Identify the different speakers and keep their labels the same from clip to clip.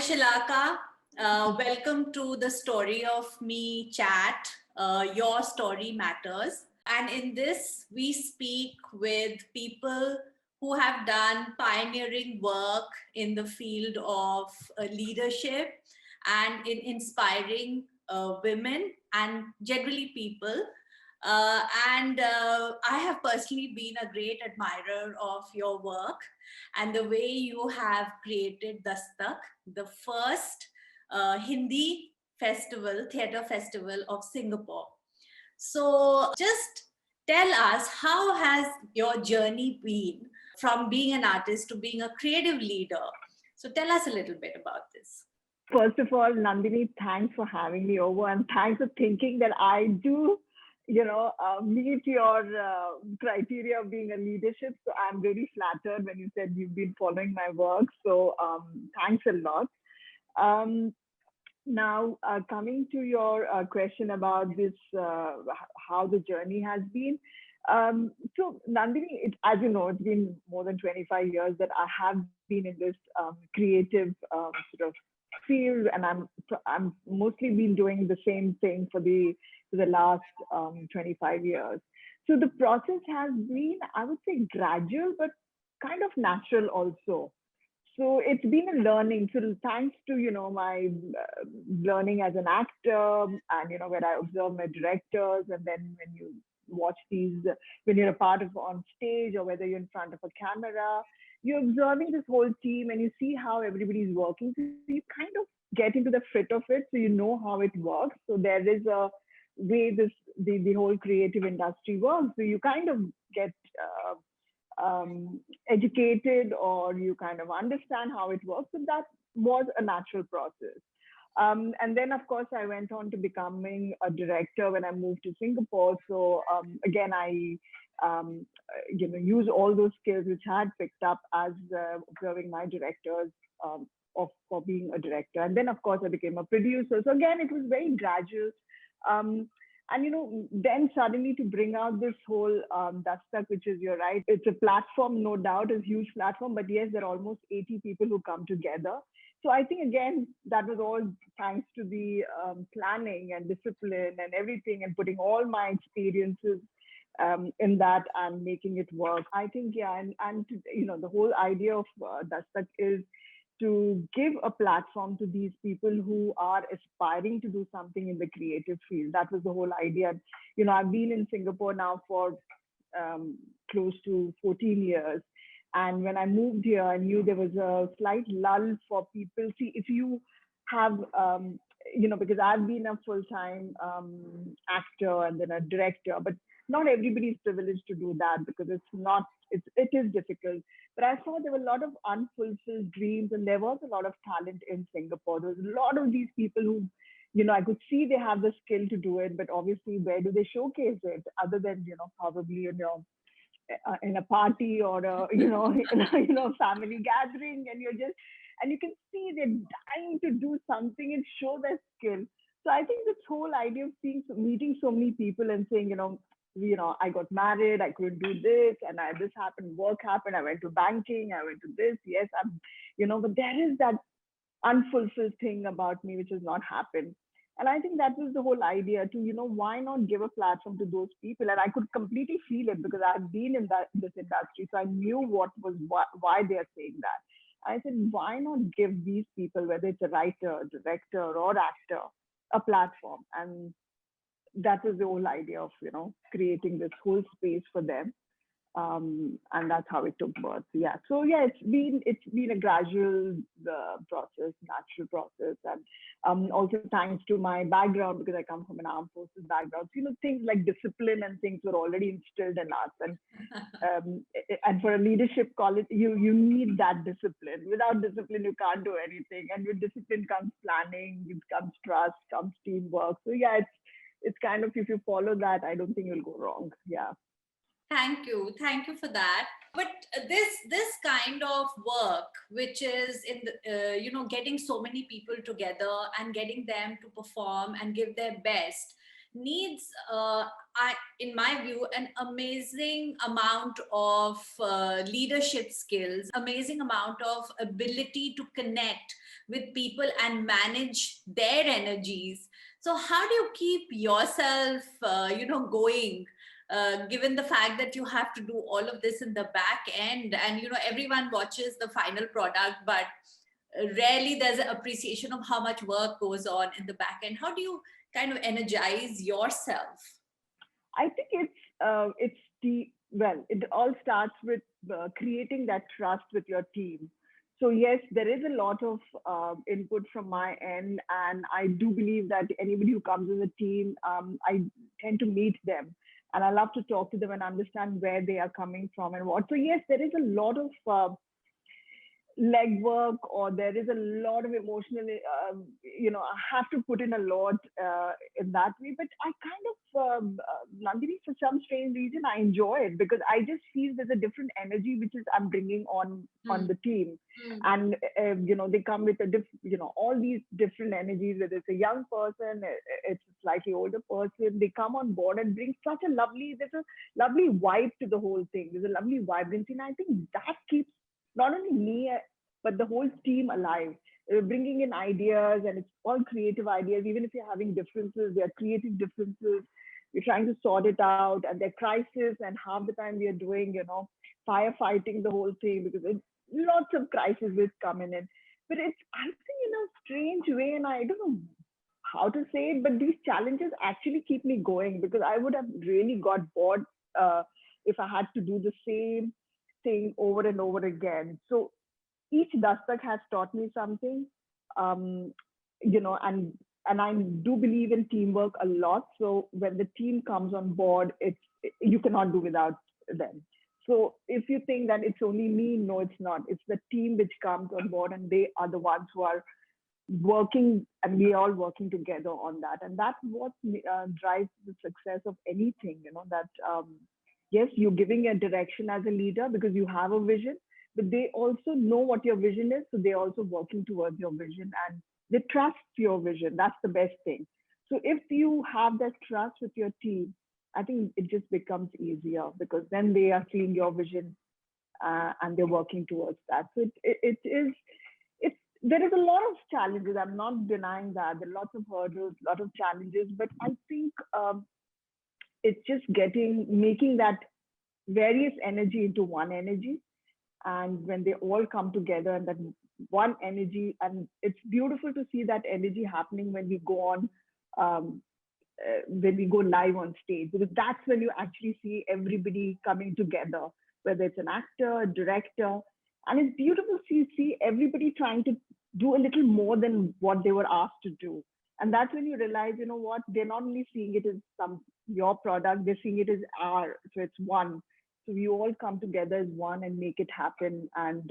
Speaker 1: Shilaka. Welcome to the Story of Me chat. Your story matters. And in this, we speak with people who have done pioneering work in the field of leadership and in inspiring women and generally people. And I have personally been a great admirer of your work and the way you have created Dastak, the first Hindi festival, theatre festival of Singapore. So just tell us, how has your journey been from being an artist to being a creative leader? So tell us a little bit about this.
Speaker 2: First of all, Nandini, thanks for having me over, and thanks for thinking that I do, meet your criteria of being a leadership. So I'm really flattered when you said you've been following my work. So thanks a lot. Um, Now, coming to your question about this, how the journey has been. So, Nandini, as you know, it's been more than 25 years that I have been in this creative sort of field, and I'm mostly been doing the same thing for the last 25 years. So the process has been, I would say, gradual, but kind of natural also. So it's been a learning. So thanks to my learning as an actor, and where I observe my directors, and then when you watch these, when you're a part of on stage or whether you're in front of a camera, you're observing this whole team and you see how everybody's working. So you kind of get into the fit of it, so you know how it works. So there is a way the whole creative industry works. So you kind of get educated, or you kind of understand how it works. So that was a natural process. And then, of course, I went on to becoming a director when I moved to Singapore. So again, I use all those skills which I had picked up as observing my directors for being a director. And then, of course, I became a producer. So again, it was very gradual. Um, and then suddenly to bring out this whole Dastak, which is, you're right, it's a platform, no doubt, a huge platform. But yes, there are almost 80 people who come together. So I think, again, that was all thanks to the planning and discipline and everything, and putting all my experiences in that and making it work. I think, yeah, and the whole idea of Dastak is to give a platform to these people who are aspiring to do something in the creative field. That was the whole idea. I've been in Singapore now for close to 14 years. And when I moved here, I knew there was a slight lull for people. See, if you have, because I've been a full-time actor and then a director, but not everybody's privileged to do that, because it is difficult. But I saw there were a lot of unfulfilled dreams, and there was a lot of talent in Singapore. There was a lot of these people who, I could see they have the skill to do it, but obviously, where do they showcase it other than, probably, in a party or a, family gathering, and and you can see they're dying to do something and show their skill. So I think this whole idea of meeting so many people and saying, I got married, I couldn't do this, and this happened, work happened, I went to banking, I went to this. Yes, but there is that unfulfilled thing about me which has not happened. And I think that was the whole idea to, why not give a platform to those people? And I could completely feel it because I've been in this industry. So I knew why they're saying that. I said, why not give these people, whether it's a writer, director, or actor, a platform? And that was the whole idea of, creating this whole space for them. And that's how it took birth. Yeah. So yeah, it's been a gradual process, natural process, and also thanks to my background, because I come from an armed forces background. So, things like discipline and things were already instilled in us, and for a leadership college, you need that discipline. Without discipline, you can't do anything. And with discipline comes planning, it comes trust, comes teamwork. So yeah, it's kind of, if you follow that, I don't think you'll go wrong. Yeah.
Speaker 1: Thank you for that. But this kind of work, which is in the, getting so many people together and getting them to perform and give their best, needs, in my view, an amazing amount of leadership skills, amazing amount of ability to connect with people and manage their energies. So how do you keep yourself, going, given the fact that you have to do all of this in the back end, and everyone watches the final product, but rarely there's an appreciation of how much work goes on in the back end. How do you kind of energize yourself?
Speaker 2: I think it's it all starts with creating that trust with your team. So yes, there is a lot of input from my end, and I do believe that anybody who comes as a team, I tend to meet them, and I love to talk to them and understand where they are coming from and what. So yes, there is a lot of legwork, or there is a lot of emotional, I have to put in a lot in that way. But I kind of, Nandini, for some strange reason, I enjoy it because I just feel there's a different energy which is I'm bringing on the team. And, they come with all these different energies, whether it's a young person, it's a slightly older person, they come on board and bring there's a lovely vibe to the whole thing. There's a lovely vibrancy. And I think that keeps not only me but the whole team alive, bringing in ideas, and it's all creative ideas. Even if you're having differences, they're creative differences. We're trying to sort it out, and they're crisis, and half the time we are doing firefighting the whole thing, because lots of crises will come in. But it's, I think, in a strange way, and I don't know how to say it, but these challenges actually keep me going, because I would have really got bored if I had to do the same thing over and over again. So each dastak has taught me something, um, and I do believe in teamwork a lot. So when the team comes on board, you cannot do without them. So if you think that it's only me, no, it's not. It's the team which comes on board, and they are the ones who are working, and we are all working together on that. And that's what drives the success of anything. That yes, you're giving a direction as a leader because you have a vision, but they also know what your vision is. So they're also working towards your vision, and they trust your vision. That's the best thing. So if you have that trust with your team, I think it just becomes easier, because then they are seeing your vision, and they're working towards that. So there is a lot of challenges. I'm not denying that. There are lots of hurdles, a lot of challenges, but I think it's just making that various energy into one energy. And when they all come together, and that one energy, and it's beautiful to see that energy happening when we go on, when we go live on stage, because that's when you actually see everybody coming together, whether it's an actor, a director. And it's beautiful to see everybody trying to do a little more than what they were asked to do. And that's when you realize, what, they're not only seeing it as your product, they're seeing it as our, so it's one. So we all come together as one and make it happen. And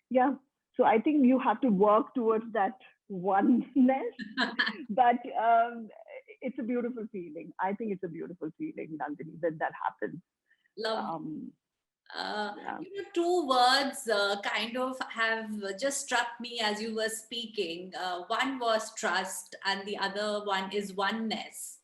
Speaker 2: yeah, so I think you have to work towards that oneness, but it's a beautiful feeling. I think it's a beautiful feeling, Nandini, when that happens.
Speaker 1: Love.
Speaker 2: Yeah.
Speaker 1: Two words kind of have just struck me as you were speaking. One was trust, and the other one is oneness.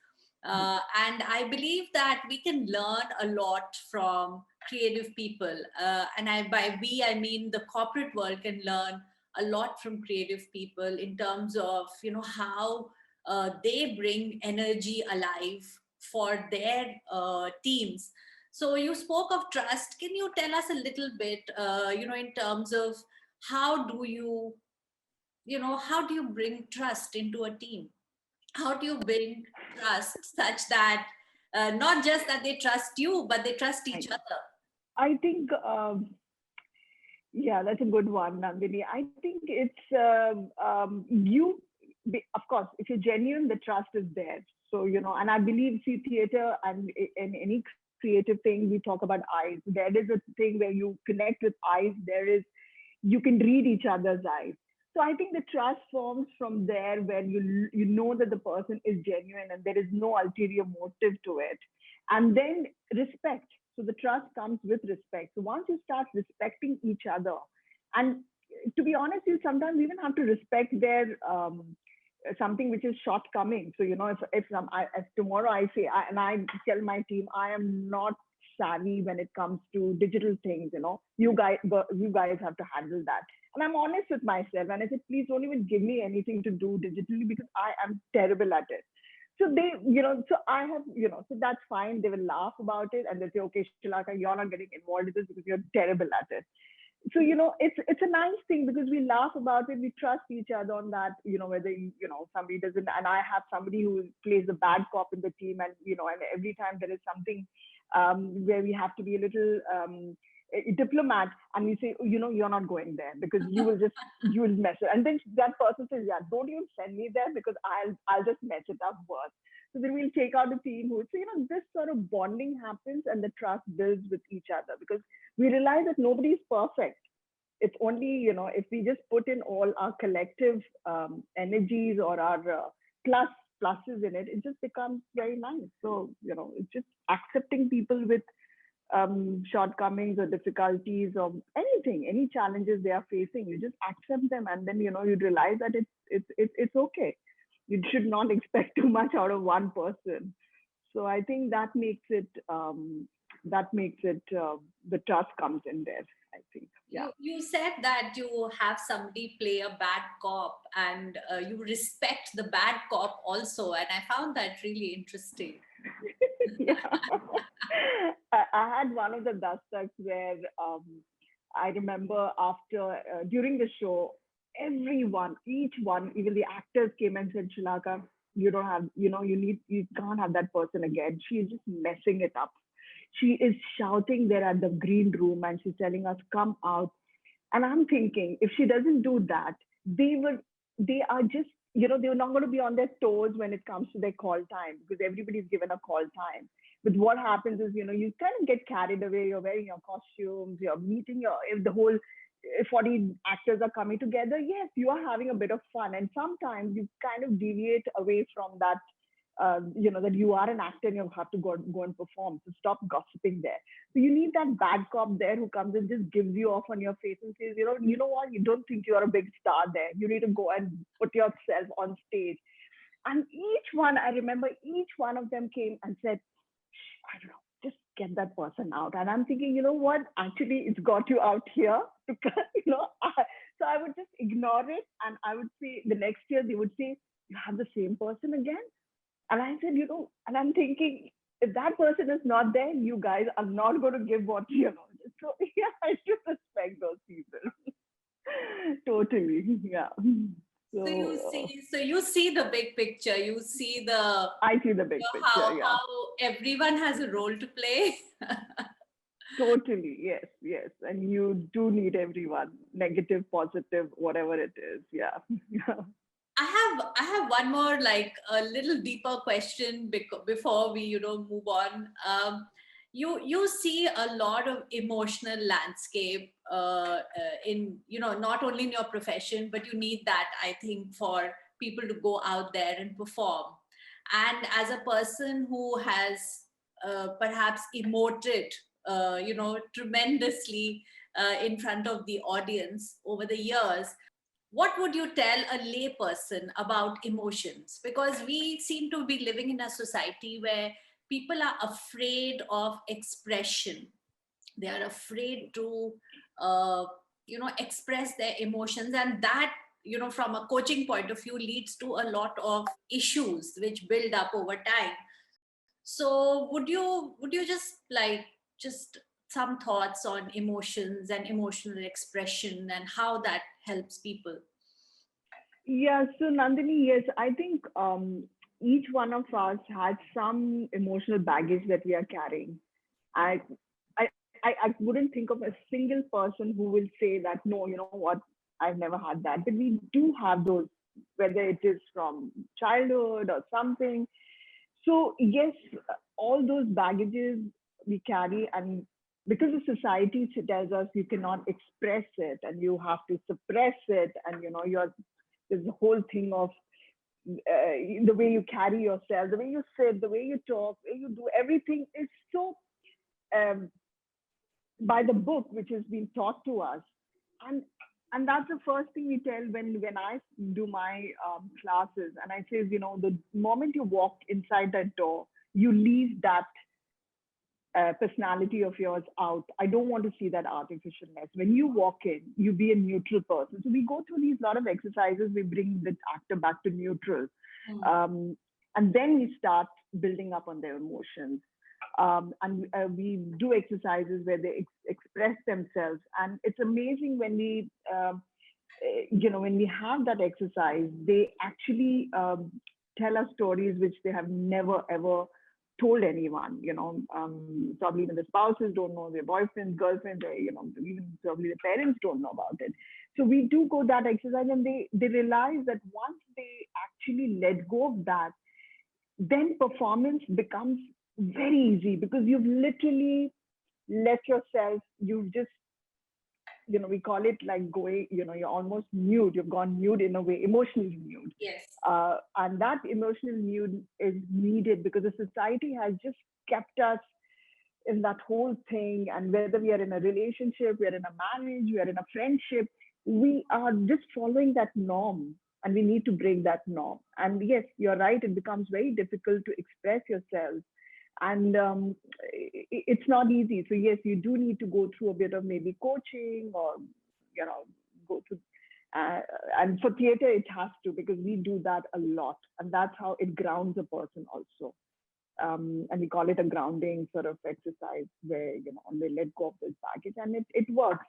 Speaker 1: And I believe that we can learn a lot from creative people. And by we, I mean the corporate world can learn a lot from creative people in terms of, how they bring energy alive for their teams. So you spoke of trust. Can you tell us a little bit, in terms of how do you, how do you bring trust into a team? How do you build trust such that not just that they trust you, but they trust each other?
Speaker 2: I think, yeah, that's a good one, Nandini. I think it's of course, if you're genuine, the trust is there. So, and I believe, see, theater and in any creative thing, we talk about eyes. There is a thing where you connect with eyes. You can read each other's eyes. So I think the trust forms from there, where you know that the person is genuine and there is no ulterior motive to it. And then respect. So the trust comes with respect. So once you start respecting each other, and to be honest, you sometimes even have to respect their something which is shortcoming. So, if tomorrow I say, and I tell my team, I am not savvy when it comes to digital things, you guys have to handle that. And I'm honest with myself. And I said, please don't even give me anything to do digitally because I am terrible at it. So they, so I have, so that's fine. They will laugh about it and they say, okay, Shilaka, you're not getting involved in this because you're terrible at it. So it's a nice thing because we laugh about it, we trust each other on that, whether somebody doesn't, and I have somebody who plays the bad cop in the team, and and every time there is something where we have to be a little a diplomat, and we say, you're not going there because you will mess it, and then that person says, yeah, don't even send me there because I'll just mess it up worse. So then we'll take out a team who, so this sort of bonding happens and the trust builds with each other because we realize that nobody's perfect. It's only, if we just put in all our collective energies or our pluses in it, it just becomes very nice. So, it's just accepting people with shortcomings or difficulties or anything, any challenges they are facing. You just accept them, and then, you realize that it's okay. You should not expect too much out of one person. So I think that makes it the trust comes in there, I think. Yeah.
Speaker 1: You said that you have somebody play a bad cop, and you respect the bad cop also, and I found that really interesting.
Speaker 2: Yeah. I had one of the dastaks where I remember after during the show, each one, even the actors came and said, Shilaka, you don't have, you can't have that person again. She is just messing it up. She is shouting there at the green room and she's telling us, come out. And I'm thinking, if she doesn't do that, they are just, they're not going to be on their toes when it comes to their call time because everybody's given a call time. But what happens is, you kind of get carried away. You're wearing your costumes, you're meeting if the whole 40 actors are coming together. Yes, you are having a bit of fun. And sometimes you kind of deviate away from that, that you are an actor and you have to go and perform. So stop gossiping there. So you need that bad cop there who comes and just gives you off on your face and says, you know what, you don't think you are a big star there. You need to go and put yourself on stage. And I remember each one of them came and said, I don't know, just get that person out. And I'm thinking, you know what, actually it's got you out here. So I would just ignore it. And I would say the next year they would say, you have the same person again? And I said, and I'm thinking, if that person is not there, you guys are not going to give what So yeah, I should respect those people. Totally. Yeah.
Speaker 1: So you see the big picture. You see
Speaker 2: I see the big picture.
Speaker 1: How everyone has a role to play.
Speaker 2: Totally. Yes. And you do need everyone, negative, positive, whatever it is. Yeah.
Speaker 1: I have one more, like a little deeper question before we move on. You see a lot of emotional landscape in not only in your profession, but you need that, I think, for people to go out there and perform. And as a person who has perhaps emoted tremendously in front of the audience over the years, what would you tell a layperson about emotions? Because we seem to be living in a society where people are afraid of expression. They are afraid to, express their emotions, and that, from a coaching point of view, leads to a lot of issues which build up over time. So, would you just some thoughts on emotions and emotional expression and how that helps people?
Speaker 2: Yeah, so Nandini, yes, I think each one of us has some emotional baggage that we are carrying. I, I wouldn't think of a single person who will say that, no, you know what, I've never had that. But we do have those, whether it is from childhood or something. So yes, all those baggages we carry, and because the society tells us you cannot express it and you have to suppress it, and there's the whole thing of the way you carry yourself, the way you sit, the way you talk, the way you do everything is so by the book, which has been taught to us. And And that's the first thing we tell when I do my classes, and I say, you know, the moment you walk inside that door, you leave that personality of yours out. I don't want to see that artificialness. When you walk in, you be a neutral person. So we go through these lot of exercises. We bring the actor back to neutral, um, and then we start building up on their emotions. And we do exercises where they express themselves, and it's amazing when we you know, when we have that exercise, they actually tell us stories which they have never ever told anyone. You know, probably even the spouses don't know, their boyfriends, girlfriends, or you know, even probably the parents don't know about it. So we do go that exercise, and they realize that once they actually let go of that, then performance becomes very easy because you've literally let yourself, you've just, you know, we call it like going, you know, you're almost nude, you've gone nude in a way, emotionally nude.
Speaker 1: Yes.
Speaker 2: And that emotional nude is needed because the society has just kept us in that whole thing. And whether we are in a relationship, we are in a marriage, we are in a friendship, we are just following that norm. And we need to break that norm. And yes, you're right, it becomes very difficult to express yourself. And it's not easy. So yes, you do need to go through a bit of maybe coaching, or you know, go to uh, and for theater it has to, because we do that a lot, and that's how it grounds a person also. And we call it a grounding sort of exercise where, you know, they let go of this baggage, and it works.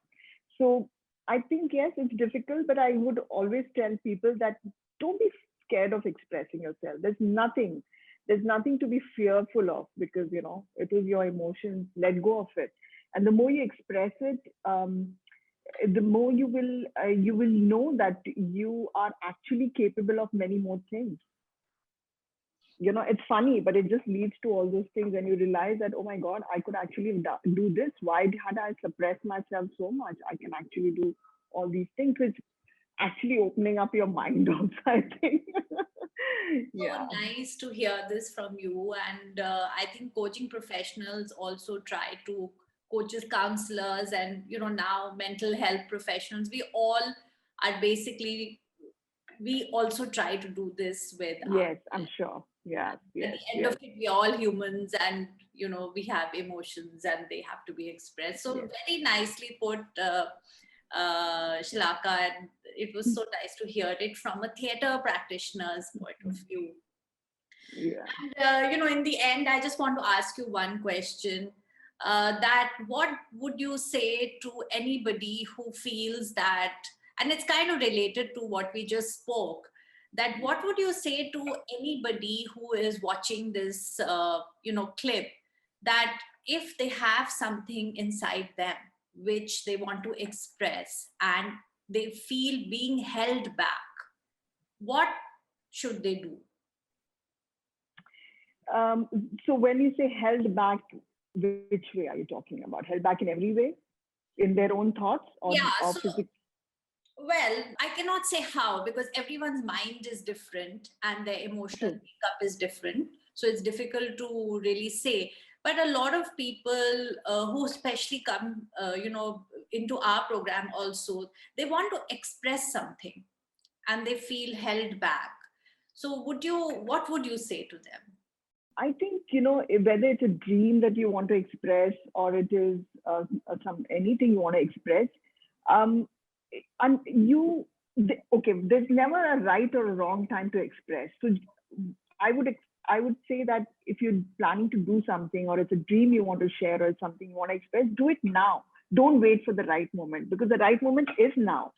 Speaker 2: So I think yes, it's difficult, but I would always tell people that don't be scared of expressing yourself. There's nothing to be fearful of, because you know it is your emotions. Let go of it, and the more you express it, the more you will know that you are actually capable of many more things. You know, it's funny, but it just leads to all those things, and you realize that, oh my god, I could actually do this. Why had I suppressed myself so much? I can actually do all these things. It's actually opening up your mind also, I think.
Speaker 1: So
Speaker 2: Yeah.
Speaker 1: nice to hear this from you. And I think coaching professionals also try to, coaches, counselors, and you know, now mental health professionals, we all are basically, we also try to do this with our,
Speaker 2: Yes, I'm sure. Yes,
Speaker 1: at
Speaker 2: yes,
Speaker 1: the end of
Speaker 2: yes,
Speaker 1: it, we're all humans, and you know, we have emotions and they have to be expressed. So
Speaker 2: yes.
Speaker 1: very nicely put, Shalaka, and it was so nice to hear it from a theater practitioner's point of view.
Speaker 2: Yeah.
Speaker 1: And you know, in the end, I just want to ask you one question. That what would you say to anybody who feels that, and it's kind of related to what we just spoke, that what would you say to anybody who is watching this, you know, clip, that if they have something inside them which they want to express and they feel being held back, what should they do?
Speaker 2: Um, so when you say held back, which way are you talking about? Held back in every way, in their own thoughts,
Speaker 1: Yeah,
Speaker 2: or
Speaker 1: so
Speaker 2: physical?
Speaker 1: well, I cannot say how, because everyone's mind is different and their emotional
Speaker 2: True.
Speaker 1: makeup is different. So it's difficult to really say. But a lot of people who especially come, you know, into our program also, they want to express something and they feel held back. So what would you say to them?
Speaker 2: I think, you know, whether it's a dream that you want to express, or it is some anything you want to express, um, and okay, there's never a right or a wrong time to express. So I would say that if you're planning to do something, or it's a dream you want to share, or something you want to express, do it now. Don't wait for the right moment, because the right moment is now.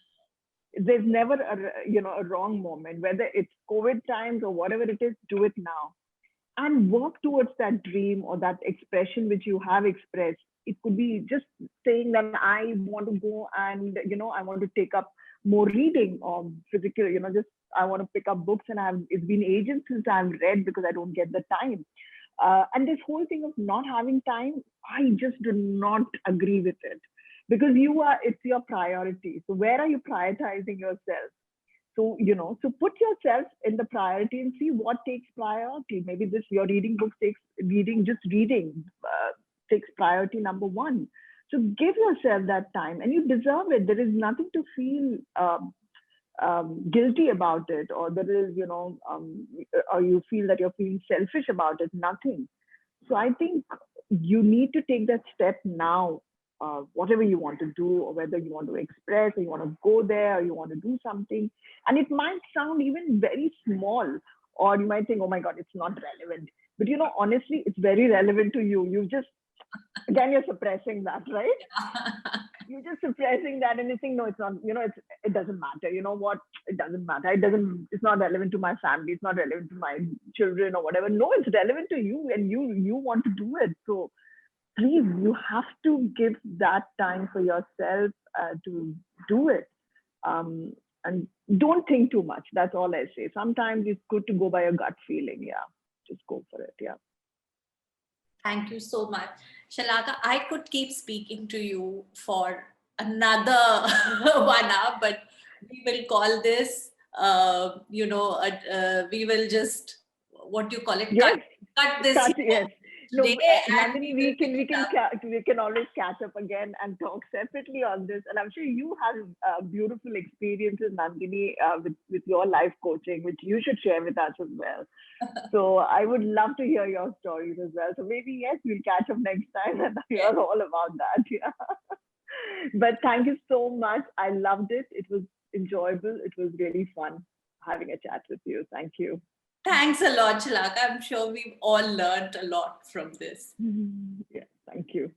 Speaker 2: There's never a wrong moment, whether it's COVID times or whatever it is. Do it now and work towards that dream or that expression which you have expressed. It could be just saying that I want to go and, you know, I want to take up more reading or physical, you know, just I want to pick up books, and it's been ages since I've read because I don't get the time. And this whole thing of not having time, I just do not agree with it, because it's your priority. So where are you prioritizing yourself? So, you know, so put yourself in the priority and see what takes priority. Maybe this, your reading book takes reading, just reading takes priority number one. So give yourself that time, and you deserve it. There is nothing to feel guilty about it, or there is, or you feel that you're feeling selfish about it. Nothing. So I think you need to take that step now, whatever you want to do, or whether you want to express, or you want to go there, or you want to do something. And it might sound even very small, or you might think, oh my God, it's not relevant. But honestly, it's very relevant to you. You just, again, you're suppressing that, right? You're just suppressing that, and you think, no, it's not, it doesn't matter. You know what? It doesn't matter. It's not relevant to my family. It's not relevant to my children or whatever. No, it's relevant to you, and you want to do it. So please, you have to give that time for yourself to do it. And don't think too much. That's all I say. Sometimes it's good to go by a gut feeling. Yeah, just go for it. Yeah.
Speaker 1: Thank you so much. Shalaka, I could keep speaking to you for another 1 hour, but we will call this, we will just, what do you call it?
Speaker 2: Yes.
Speaker 1: Cut this.
Speaker 2: Yes. No,
Speaker 1: Today,
Speaker 2: Nandini, we can always catch up again and talk separately on this. And I'm sure you have beautiful experiences, Nandini, with your life coaching, which you should share with us as well. So I would love to hear your stories as well. So maybe, yes, we'll catch up next time and hear all about that. Yeah. But thank you so much. I loved it. It was enjoyable. It was really fun having a chat with you. Thank you.
Speaker 1: Thanks a lot, Shalaka. I'm sure we've all learned a lot from this.
Speaker 2: Yeah, thank you.